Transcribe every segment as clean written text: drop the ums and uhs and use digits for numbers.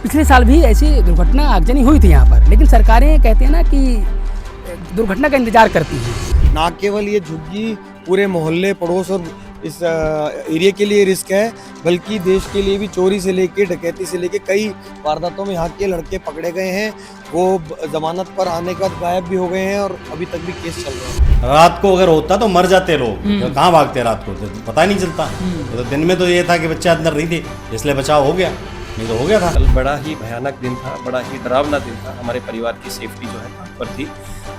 पिछले साल भी ऐसी दुर्घटना आगजनी हुई थी यहाँ पर, लेकिन सरकारें कहते हैं ना कि दुर्घटना का इंतजार करती हैं। ना केवल ये झुग्गी पूरे मोहल्ले पड़ोस और इस एरिया के लिए रिस्क है, बल्कि देश के लिए भी। चोरी से लेके डकैती से लेके कई वारदातों में यहाँ के लड़के पकड़े गए हैं। वो जमानत पर आने के बाद गायब भी हो गए हैं और अभी तक भी केस चल रहे हैं। रात को अगर होता तो मर जाते लोग, कहाँ भागते रात को, तो पता ही नहीं चलता। तो दिन में तो ये था कि बच्चे अंदर नहीं थे, इसलिए बचाव हो गया, नहीं तो हो गया था। कल बड़ा ही भयानक दिन था, बड़ा ही डरावना दिन था। हमारे परिवार की सेफ्टी जो है पर थी।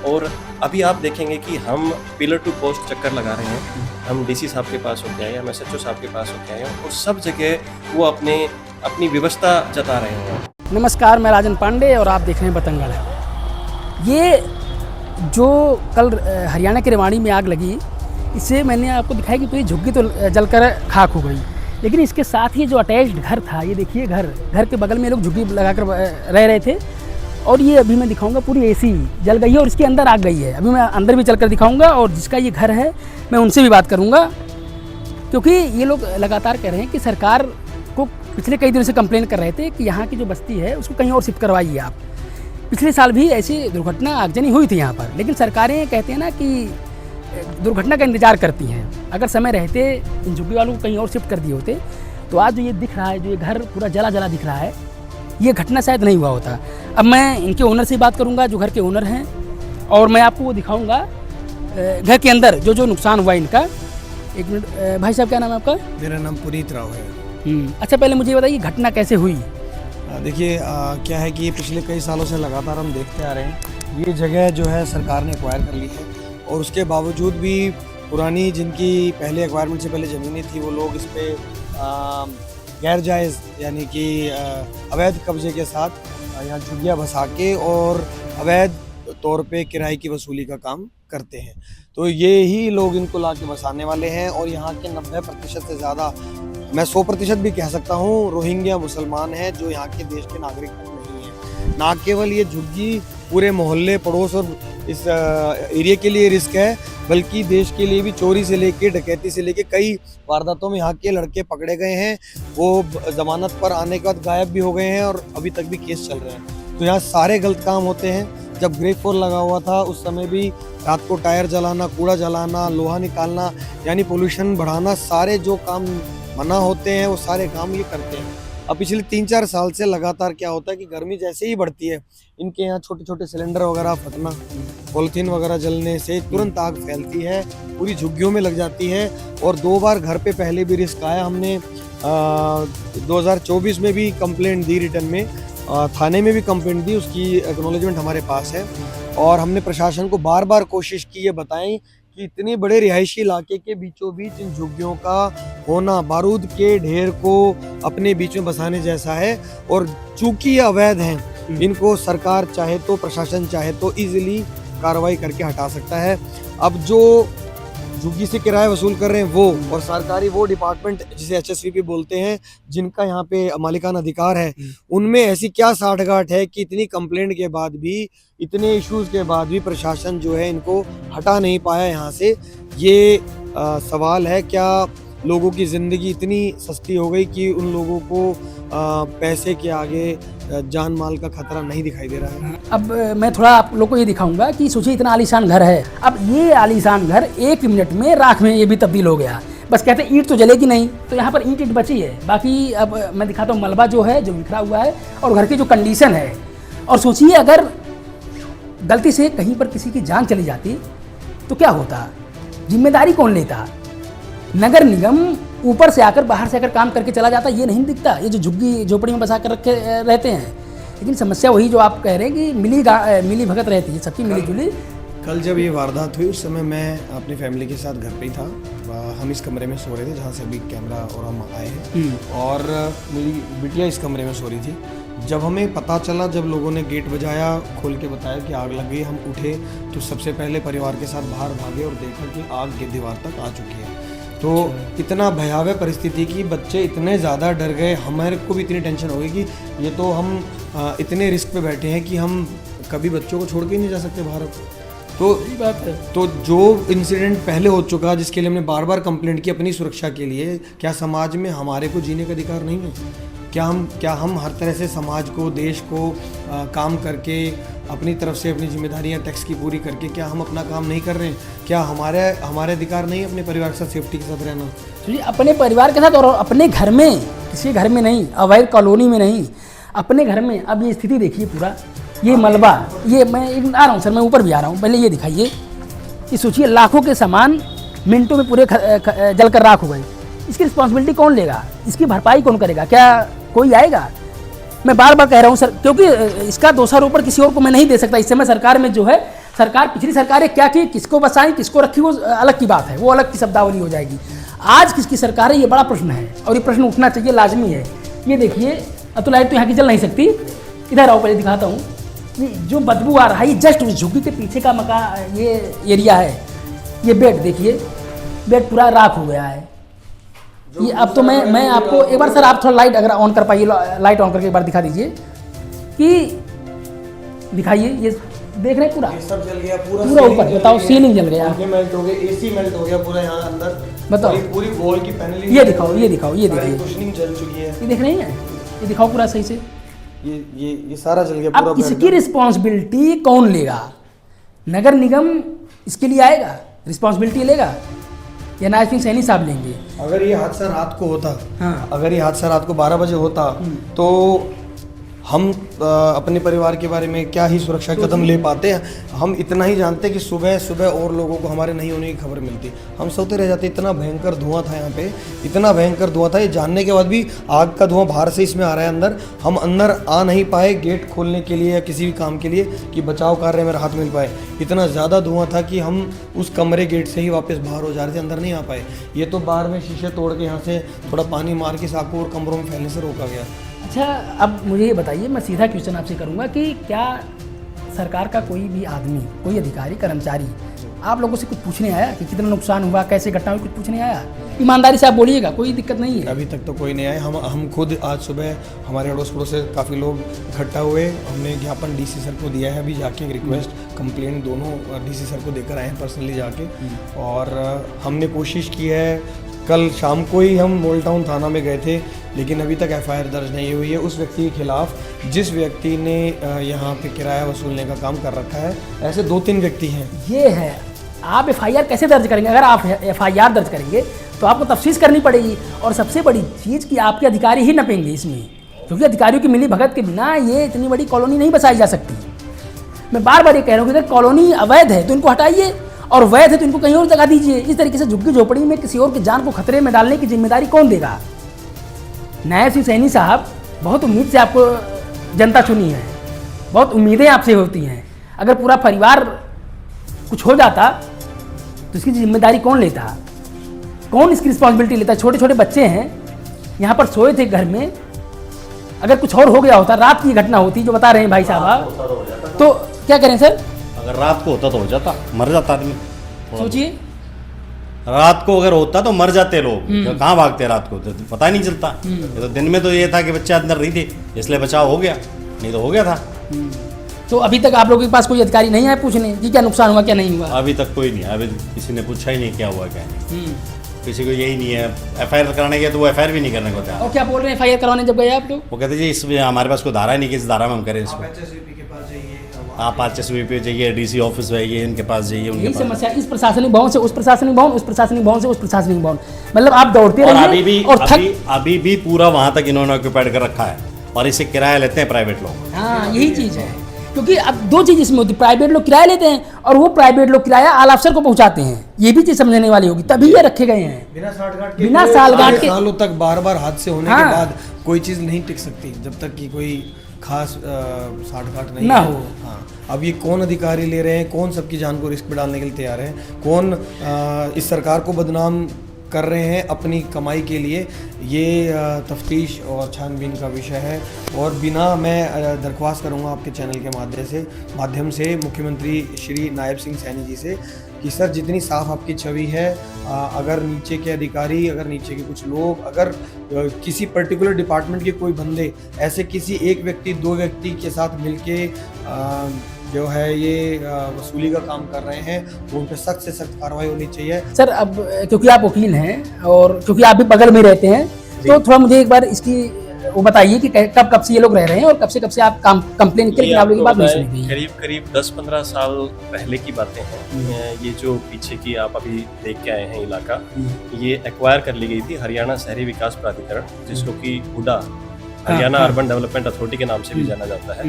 और अभी आप देखेंगे कि हम पिलर टू पोस्ट चक्कर लगा रहे हैं। हम डीसी साहब के पास होके आए, हम एसएचओ साहब के पास होके आए हैं और सब जगह वो अपनी व्यवस्था जता रहे हैं। नमस्कार, मैं राजन पांडे और आप देख रहे हैं बतंगड़। ये जो कल हरियाणा के रेवाड़ी में आग लगी, इससे मैंने आपको दिखाया कि पूरी झुग्गी तो जलकर खाक हो गई, लेकिन इसके साथ ही जो अटैच्ड घर था, ये देखिए घर के बगल में लोग झुग्गी लगाकर रह रहे थे। और ये अभी मैं दिखाऊंगा, पूरी एसी जल गई है और इसके अंदर आग गई है। अभी मैं अंदर भी चलकर दिखाऊंगा और जिसका ये घर है मैं उनसे भी बात करूंगा, क्योंकि ये लोग लगातार कह रहे हैं कि सरकार को पिछले कई दिनों से कंप्लेन कर रहे थे कि यहाँ की जो बस्ती है उसको कहीं और शिफ्ट करवाइए आप। पिछले साल भी ऐसी दुर्घटना आगजनी हुई थी यहाँ पर, लेकिन सरकारें कहते हैं ना कि दुर्घटना का इंतजार करती हैं। अगर समय रहते इन झुग्गी वालों को कहीं और शिफ्ट कर दिए होते तो आज जो ये दिख रहा है, जो ये घर पूरा जला जला दिख रहा है, ये घटना शायद नहीं हुआ होता। अब मैं इनके ओनर से बात करूंगा, जो घर के ओनर हैं, और मैं आपको वो दिखाऊंगा घर के अंदर जो नुकसान हुआ इनका। एक मिनट भाई साहब, क्या नाम है आपका? मेरा नाम पुनीत राव है। अच्छा, पहले मुझे बताइए घटना कैसे हुई? देखिए क्या है कि ये पिछले कई सालों से लगातार हम देखते आ रहे हैं। ये जगह जो है सरकार ने एक्वायर कर ली है और उसके बावजूद भी पुरानी जिनकी पहले एक्वायरमेंट से पहले ज़मीनें थी, वो लोग इस पर गैर जायज़ यानी कि अवैध कब्जे के साथ यहाँ झुग्गियाँ बसा के और अवैध तौर पे किराए की वसूली का काम करते हैं। तो ये ही लोग इनको ला के बसाने वाले हैं और यहाँ के 90% से ज़्यादा, मैं 100% भी कह सकता हूँ, रोहिंग्या मुसलमान हैं जो यहाँ के देश के नागरिक नहीं हैं। ना केवल ये झुग्गी पूरे मोहल्ले पड़ोस और इस एरिया के लिए रिस्क है, बल्कि देश के लिए भी। चोरी से लेके डकैती से लेके कई वारदातों में यहाँ के लड़के पकड़े गए हैं। वो जमानत पर आने के बाद गायब भी हो गए हैं और अभी तक भी केस चल रहे हैं। तो यहाँ सारे गलत काम होते हैं। जब ग्रेड 4 लगा हुआ था उस समय भी रात को टायर जलाना, कूड़ा जलाना, लोहा निकालना, यानी पोल्यूशन बढ़ाना, सारे जो काम मना होते हैं वो सारे काम ये करते हैं। अब पिछले 3-4 साल से लगातार क्या होता है कि गर्मी जैसे ही बढ़ती है, इनके यहाँ छोटे छोटे सिलेंडर वगैरह फटना, पॉलीथीन वगैरह जलने से तुरंत आग फैलती है, पूरी झुग्गियों में लग जाती है। और 2 बार घर पे पहले भी रिस्क आया। हमने 2024 में भी कंप्लेंट दी, रिटर्न में थाने में भी कंप्लेंट दी, उसकी एक्नॉलेजमेंट हमारे पास है। और हमने प्रशासन को बार बार कोशिश की ये बताएं कि इतने बड़े रिहायशी इलाके के बीचों बीच इन झुग्गियों का होना बारूद के ढेर को अपने बीच में बसाने जैसा है। और चूंकि ये अवैध हैं, इनको सरकार चाहे तो, प्रशासन चाहे तो इजीली कार्रवाई करके हटा सकता है। अब जो झुग्गी से किराया वसूल कर रहे हैं वो, और सरकारी वो डिपार्टमेंट जिसे HSVP बोलते हैं, जिनका यहाँ पे मालिकाना अधिकार है, उनमें ऐसी क्या साठगांठ है कि इतनी कंप्लेंट के बाद भी, इतने इश्यूज के बाद भी प्रशासन जो है इनको हटा नहीं पाया यहाँ से। ये सवाल है, क्या लोगों की ज़िंदगी इतनी सस्ती हो गई कि उन लोगों को पैसे के आगे जान माल का खतरा नहीं दिखाई दे रहा है। अब मैं थोड़ा आप लोग को ये दिखाऊंगा कि सोचिए इतना आलीशान घर है। अब ये आलीशान घर 1 मिनट में राख में ये भी तब्दील हो गया। बस कहते हैं ईंट तो जलेगी नहीं, तो यहाँ पर ईंट बची है। बाकी अब मैं दिखाता हूँ मलबा जो है, जो बिखरा हुआ है, और घर की जो कंडीशन है। और सोचिए अगर गलती से कहीं पर किसी की जान चली जाती तो क्या होता, जिम्मेदारी कौन लेता? नगर निगम ऊपर से आकर, बाहर से आकर काम करके चला जाता, ये नहीं दिखता। ये जो झुग्गी झोपड़ी में बसा कर रखे रहते हैं। लेकिन समस्या वही जो आप कह रहे हैं कि मिली भगत रहती है, सबकी मिली जुली। कल जब ये वारदात हुई उस समय मैं अपनी फैमिली के साथ घर पे ही था। हम इस कमरे में सो रहे थे जहाँ से अभी कैमरा और हम आए हैं, और मेरी बिटिया इस कमरे में सो रही थी। जब हमें पता चला, जब लोगों ने गेट बजाया, खोल के बताया कि आग लग गई, हम उठे तो सबसे पहले परिवार के साथ बाहर भागे और देखा कि आग के दीवार तक आ चुकी है। तो इतना भयावह परिस्थिति की बच्चे इतने ज़्यादा डर गए, हमारे को भी इतनी टेंशन हो गई कि ये तो हम इतने रिस्क पे बैठे हैं कि हम कभी बच्चों को छोड़ के नहीं जा सकते बाहर। तो यही बात है। तो जो इंसिडेंट पहले हो चुका, जिसके लिए हमने बार बार कंप्लेंट की अपनी सुरक्षा के लिए, क्या समाज में हमारे को जीने का अधिकार नहीं है? क्या हम हर तरह से समाज को, देश को काम करके अपनी तरफ से अपनी जिम्मेदारियां टैक्स की पूरी करके क्या हम अपना काम नहीं कर रहे हैं? क्या हमारे अधिकार नहीं अपने परिवार के साथ सेफ्टी के साथ रहना? तो ये अपने परिवार के साथ और अपने घर में, किसी घर में नहीं, अवैध कॉलोनी में नहीं, अपने घर में। अब ये स्थिति देखिए पूरा, ये मलबा, ये मैं आ रहा हूँ सर, मैं ऊपर भी आ रहा हूँ, पहले ये दिखाइए कि सोचिए लाखों के सामान मिनटों में पूरे जलकर राख हो गए। इसकी रिस्पॉन्सिबिलिटी कौन लेगा? इसकी भरपाई कौन करेगा? क्या कोई आएगा? मैं बार बार कह रहा हूँ सर, क्योंकि इसका दोषारोपण किसी और को मैं नहीं दे सकता। इस समय सरकार में जो है, सरकार पिछली सरकारें क्या की, किसको बसाई किसको रखी, वो अलग की बात है, वो अलग की शब्दावली हो जाएगी। आज किसकी सरकार है, ये बड़ा प्रश्न है और ये प्रश्न उठना चाहिए, लाजमी है। ये देखिए, अब तो लाइट तो यहाँ की जल नहीं सकती। इधर आओ, पहले दिखाता हूँ। जो बदबू आ रहा है, ये जस्ट उस झुग्गी के पीछे का मकान, ये एरिया है। ये बेड देखिए, बेड पूरा राख हो गया है। ये अब तो मैं आपको एक बार सर, आप थोड़ा लाइट अगर ऑन कर पाइए, लाइट ऑन करके एक बार दिखा दीजिए कि दिखाइए, ये देख रहे हैं पूरा, ये सब जल गया, पूरा ऊपर बताओ, सीलिंग जल गया, मेल्ट हो गया, एसी मेल्ट हो गया पूरा यहाँ अंदर, बताओ, पूरी वॉल की पैनलिंग, ये दिखाओ, ये देखिए, कुशनिंग जल चुकी है, ये देख रहे हैं, ये दिखाओ पूरा सही से। ये सारा जल गया पूरा। अब इसकी रिस्पॉन्सिबिलिटी कौन लेगा? नगर निगम इसके लिए आएगा, रिस्पॉन्सिबिलिटी लेगा, या नायब सिंह सैनी साहब लेंगे? अगर ये हादसा रात को होता, हाँ, अगर ये हादसा रात को 12 बजे होता तो हम अपने परिवार के बारे में क्या ही सुरक्षा कदम ले पाते हैं। हम इतना ही जानते कि सुबह सुबह और लोगों को हमारे नहीं होने की खबर मिलती, हम सोते रह जाते। इतना भयंकर धुआं था यहाँ पे, इतना भयंकर धुआं था, ये जानने के बाद भी आग का धुआं बाहर से इसमें आ रहा है अंदर। हम अंदर आ नहीं पाए गेट खोलने के लिए या किसी भी काम के लिए कि बचाव कार्य में राहत मिल पाए। इतना ज़्यादा धुआं था कि हम उस कमरे गेट से ही वापस बाहर हो जा रहे थे, अंदर नहीं आ पाए। ये तो बाहर में शीशे तोड़ के यहाँ से थोड़ा पानी मार के आग को और कमरों में फैलने से रोका गया। अच्छा, अब मुझे ये बताइए, मैं सीधा क्वेश्चन आपसे करूंगा कि क्या सरकार का कोई भी आदमी, कोई अधिकारी, कर्मचारी आप लोगों से कुछ पूछने आया कि कितना नुकसान हुआ, कैसे घटना हुई, कुछ पूछने आया? ईमानदारी से आप बोलिएगा, कोई दिक्कत नहीं है। अभी तक तो कोई नहीं आया। हम खुद आज सुबह हमारे अड़ोस पड़ोस से काफ़ी लोग इकट्ठा हुए, हमने ज्ञापन डीसी सर को दिया है अभी जाके, रिक्वेस्ट कंप्लेंट दोनों डीसी सर को देकर आए हैं पर्सनली जाके। और हमने कोशिश की है, कल शाम को ही हम मोल टाउन थाना में गए थे, लेकिन अभी तक एफआईआर दर्ज नहीं हुई है उस व्यक्ति के खिलाफ जिस व्यक्ति ने यहाँ पे किराया वसूलने का काम कर रखा है। ऐसे 2-3 व्यक्ति हैं। ये है, आप एफआईआर कैसे दर्ज करेंगे? अगर आप एफआईआर दर्ज करेंगे तो आपको तफ्तीश करनी पड़ेगी, और सबसे बड़ी चीज़ कि आपके अधिकारी ही नपेंगे इसमें, क्योंकि अधिकारियों की मिली भगत के बिना ये इतनी बड़ी कॉलोनी नहीं बसाई जा सकती। मैं बार बार ये कह रहा हूँ कि अगर कॉलोनी अवैध है तो इनको हटाइए, और वैध है तो इनको कहीं और जगह दीजिए। इस तरीके से झुग्गी झोपड़ी में किसी और की जान को खतरे में डालने की जिम्मेदारी कौन देगा? नायब सिंह सैनी साहब, बहुत उम्मीद से आपको जनता चुनी है, बहुत उम्मीदें आपसे होती हैं। अगर पूरा परिवार कुछ हो जाता तो इसकी जिम्मेदारी कौन लेता? कौन इसकी रिस्पॉन्सिबिलिटी लेता? छोटे छोटे बच्चे हैं, यहाँ पर सोए थे घर में, अगर कुछ और हो गया होता, रात की घटना होती जो बता रहे हैं भाई साहब, तो क्या करें सर? अगर रात को होता तो हो जाता, मर जाता आदमी। सोचिए, रात को अगर होता तो मर जाते लोग, कहाँ भागते रात को, तो पता ही नहीं चलता। ये तो दिन में तो ये था कि बच्चे अंदर नहीं थे, इसलिए बचाव हो गया, नहीं तो हो गया था। तो अभी तक आप लोगों के पास कोई अधिकारी नहीं आए पूछने कि क्या नुकसान हुआ, क्या नहीं हुआ? अभी तक कोई नहीं, अभी किसी ने पूछा ही नहीं क्या हुआ क्या नहीं, किसी को यही नहीं है। एफआईआर कराने गया तो वो एफआईआर भी नहीं करने को तैयार। और क्या बोल रहे हैं एफआईआर करवाने जब गए आप लोग? वो कहते जी इसमें हमारे पास कोई धारा ही नहीं कि इस धारा में हम करें इसको। आप HSVP पे जाइए, डीसी ऑफिस जाइए, इनके पास जाइए, उनके यही पास। समस्या, इस प्रशासनिक भवन से उस प्रशासनिक भवन, उस प्रशासनिक भवन से उस प्रशासनिक भवन, मतलब आप दौड़ते और रहिए और अभी भी पूरा वहां तक इन्होंने ऑक्यूपाइड कर रखा है, और इसे किराया लेते हैं प्राइवेट लोग। हाँ, यही चीज़ है, क्योंकि अब दो चीज़ इसमें होती है, प्राइवेट लोग किराया लेते हैं और वो प्राइवेट लोग किराया आला अफसर को पहुंचाते हैं। ये भी चीज़ समझने वाली होगी, तभी ये रखे गए हैं बिना सालगांठ के। सालों तक बार हादसे होने हाँ, के बाद कोई चीज़ नहीं टिक सकती जब तक कि कोई खास साठ-गांठ नहीं ना है। हो। हाँ, अब ये कौन अधिकारी ले रहे हैं, कौन सबकी जान को रिस्क में डालने के लिए तैयार है, कौन इस सरकार को बदनाम कर रहे हैं अपनी कमाई के लिए, ये तफ्तीश और छानबीन का विषय है। और बिना, मैं दरख्वास्त करूंगा आपके चैनल के माध्यम से मुख्यमंत्री श्री नायब सिंह सैनी जी से कि सर जितनी साफ आपकी छवि है, अगर नीचे के अधिकारी, अगर नीचे के कुछ लोग, अगर किसी पर्टिकुलर डिपार्टमेंट के कोई बंदे ऐसे किसी एक व्यक्ति, 2 व्यक्ति के साथ मिलके जो है ये वसूली का काम कर रहे हैं, तो उन पर सख्त से सख्त कार्रवाई होनी चाहिए। सर, अब क्योंकि आप वकील हैं और क्योंकि आप भी बगल में रहते हैं, तो थोड़ा मुझे एक बार इसकी वो बताइए कि कब से ये लोग रह रहे हैं और कब से आप कंप्लेन किए, लेकिन आप लोगों की बात नहीं सुनी गई। करीब करीब 10-15 साल पहले की बातें हैं। ये जो पीछे की आप अभी देख के आए हैं इलाका, ये एक्वायर कर ली गई थी हरियाणा शहरी विकास प्राधिकरण, जिसको कि HUDA Haryana urban development authority के नाम से भी जाना जाता है।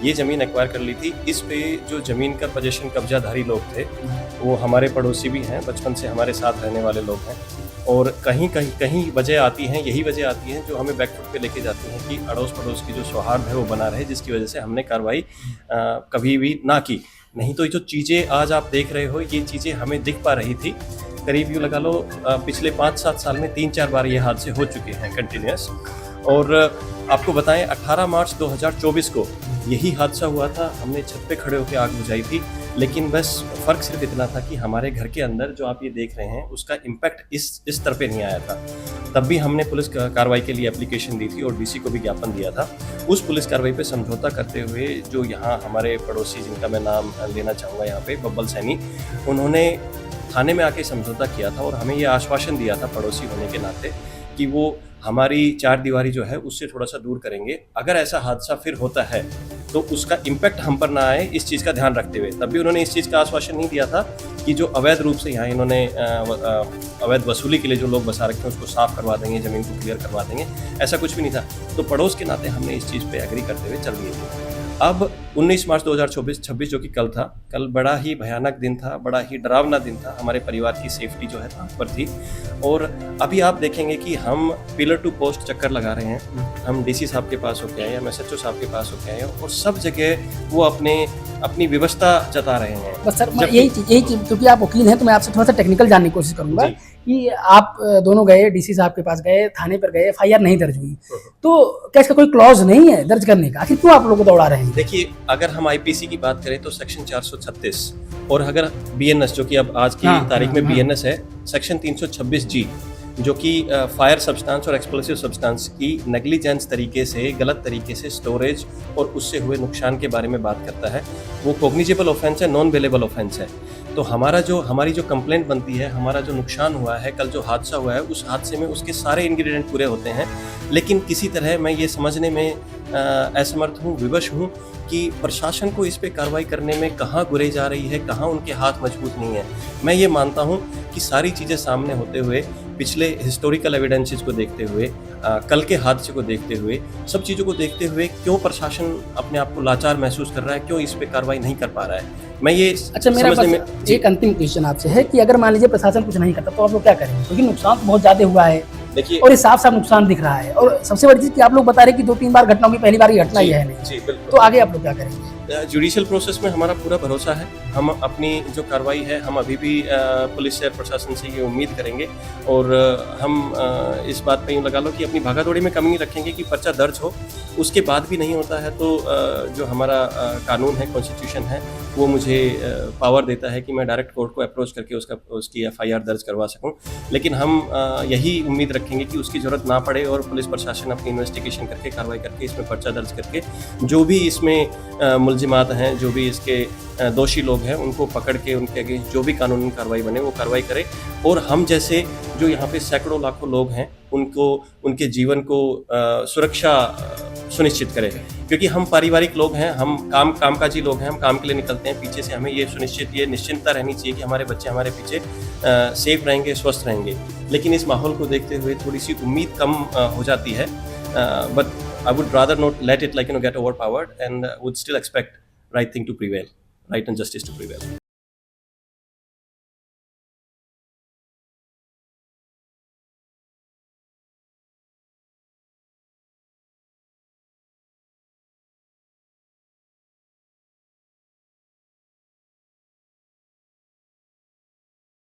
ये जमीन एक्वायर कर ली थी। इस पे जो जमीन का पोजीशन कब्जाधारी लोग थे वो हमारे पड़ोसी भी हैं, बचपन से हमारे साथ रहने वाले लोग हैं। और कहीं वजह आती हैं, यही वजह आती है जो हमें बैकफुट पे लेके जाती हैं कि अड़ोस पड़ोस की जो सौहार्द है वो बना रहे, जिसकी वजह से हमने कार्रवाई कभी भी ना की। नहीं तो ये जो चीज़ें आज आप देख रहे हो, ये चीज़ें हमें दिख पा रही थी। करीब यूँ लगा लो पिछले 5-7 साल में 3-4 बार ये हादसे हो चुके हैं कंटिन्यूस। और आपको बताएं 18 मार्च 2024 को यही हादसा हुआ था। हमने छत पे खड़े होकर आग बुझाई थी, लेकिन बस फ़र्क सिर्फ इतना था कि हमारे घर के अंदर जो आप ये देख रहे हैं उसका इम्पैक्ट इस स्तर पे नहीं आया था। तब भी हमने पुलिस कार्रवाई के लिए एप्लीकेशन दी थी और डीसी को भी ज्ञापन दिया था। उस पुलिस कार्रवाई पे समझौता करते हुए जो यहाँ हमारे पड़ोसी, जिनका मैं नाम लेना चाहूँगा यहाँ पे, बब्बल सैनी, उन्होंने थाने में आके समझौता किया था और हमें ये आश्वासन दिया था पड़ोसी होने के नाते कि वो हमारी चार दीवारी जो है उससे थोड़ा सा दूर करेंगे। अगर ऐसा हादसा फिर होता है तो उसका इम्पैक्ट हम पर ना आए, इस चीज़ का ध्यान रखते हुए। तब भी उन्होंने इस चीज़ का आश्वासन नहीं दिया था कि जो अवैध रूप से यहाँ इन्होंने अवैध वसूली के लिए जो लोग बसा रखे हैं उसको साफ करवा देंगे, ज़मीन को क्लियर करवा देंगे, ऐसा कुछ भी नहीं था। तो पड़ोस के नाते हमने इस चीज़ पे एग्री करते हुए चल दिए थे। अब 19 मार्च 2026 जो कि कल था, कल बड़ा ही भयानक दिन था, बड़ा ही डरावना दिन था। हमारे परिवार की सेफ्टी जो है वहाँ पर थी। और अभी आप देखेंगे कि हम पिलर टू पोस्ट चक्कर लगा रहे हैं। हम डीसी साहब के पास होके आए हैं, एसएचओ साहब के पास होके आए हैं और सब जगह वो अपनी व्यवस्था जता रहे हैं। बस सर, यही चीज़ क्योंकि आप वकील हैं तो मैं आपसे थोड़ा सा टेक्निकल जानने की कोशिश करूंगा कि आप दोनों गए, डीसी साहब के पास गए, थाने पर गए, एफआईआर नहीं दर्ज हुई, तो क्या इसका कोई क्लॉज नहीं है दर्ज करने का? आखिर क्यों आप लोगों को दौड़ा रहे हैं? देखिए, अगर हम आईपीसी की बात करें तो सेक्शन 436 और अगर बीएनएस, जो कि अब आज की तारीख में बीएनएस है, सेक्शन 326G, जो कि फायर सब्सटेंस और एक्सप्लोसिव सब्सटेंस की नेग्लिजेंस तरीके से, गलत तरीके से स्टोरेज और उससे हुए नुकसान के बारे में बात करता है। वो कॉग्निजेबल ऑफेंस है, नॉन बेलेबल ऑफेंस है। तो हमारी जो कंप्लेंट बनती है, हमारा जो नुकसान हुआ है, कल जो हादसा हुआ है, उस हादसे में उसके सारे इंग्रेडिएंट पूरे होते हैं। लेकिन किसी तरह मैं ये समझने में असमर्थ हूँ, विवश हूँ कि प्रशासन को इस पे कार्रवाई करने में कहाँ गुरेज जा रही है, कहाँ उनके हाथ मजबूत नहीं है। मैं ये मानता हूँ कि सारी चीज़ें सामने होते हुए, पिछले हिस्टोरिकल एविडेंसेस को देखते हुए, कल के हादसे को देखते हुए, सब चीज़ों को देखते हुए क्यों प्रशासन अपने आप को लाचार महसूस कर रहा है, क्यों इस पे कार्रवाई नहीं कर पा रहा है, मैं ये मेरा बस एक अंतिम क्वेश्चन आपसे है कि अगर मान लीजिए प्रशासन कुछ नहीं करता तो आप लोग क्या करेंगे? क्योंकि नुकसान तो बहुत ज़्यादा हुआ है। देखिए, और ये साफ साफ नुकसान दिख रहा है और सबसे बड़ी चीज़ कि आप लोग बता रहे हैं कि 2-3 बार घटना होगी, पहली बार ये घटना ही है नहीं। जी बिल्कुल। तो आगे आप लोग क्या करेंगे? जुडिशियल प्रोसेस में हमारा पूरा भरोसा है। हम अपनी जो कार्रवाई है, हम अभी भी पुलिस से, प्रशासन से ये उम्मीद करेंगे और हम इस बात पे यूँ लगा लो कि अपनी भागादौड़ी में कमी नहीं रखेंगे कि पर्चा दर्ज हो। उसके बाद भी नहीं होता है तो जो हमारा कानून है, कॉन्स्टिट्यूशन है, वो मुझे पावर देता है कि मैं डायरेक्ट कोर्ट को अप्रोच करके उसकी एफआईआर दर्ज करवा सकूं। लेकिन हम यही उम्मीद रखेंगे कि उसकी ज़रूरत ना पड़े और पुलिस प्रशासन अपनी इन्वेस्टिगेशन करके, कार्रवाई करके, इसमें पर्चा दर्ज करके जो भी इसमें मुलजिमात हैं, जो भी इसके दोषी लोग हैं, उनको पकड़ के उनके अगेंस्ट जो भी कानूनी कार्रवाई बने वो कार्रवाई करे। और हम जैसे जो यहाँ पे सैकड़ों लाखों लोग हैं, उनको, उनके जीवन को सुरक्षा सुनिश्चित करें। क्योंकि हम पारिवारिक लोग हैं, हम कामकाजी लोग हैं, हम काम के लिए निकलते हैं। पीछे से हमें ये निश्चिंतता रहनी चाहिए कि हमारे बच्चे हमारे पीछे सेफ रहेंगे, स्वस्थ रहेंगे। लेकिन इस माहौल को देखते हुए थोड़ी सी उम्मीद कम हो जाती है। But I would rather not let it get overpowered and would still expect right thing to prevail, right and justice to prevail.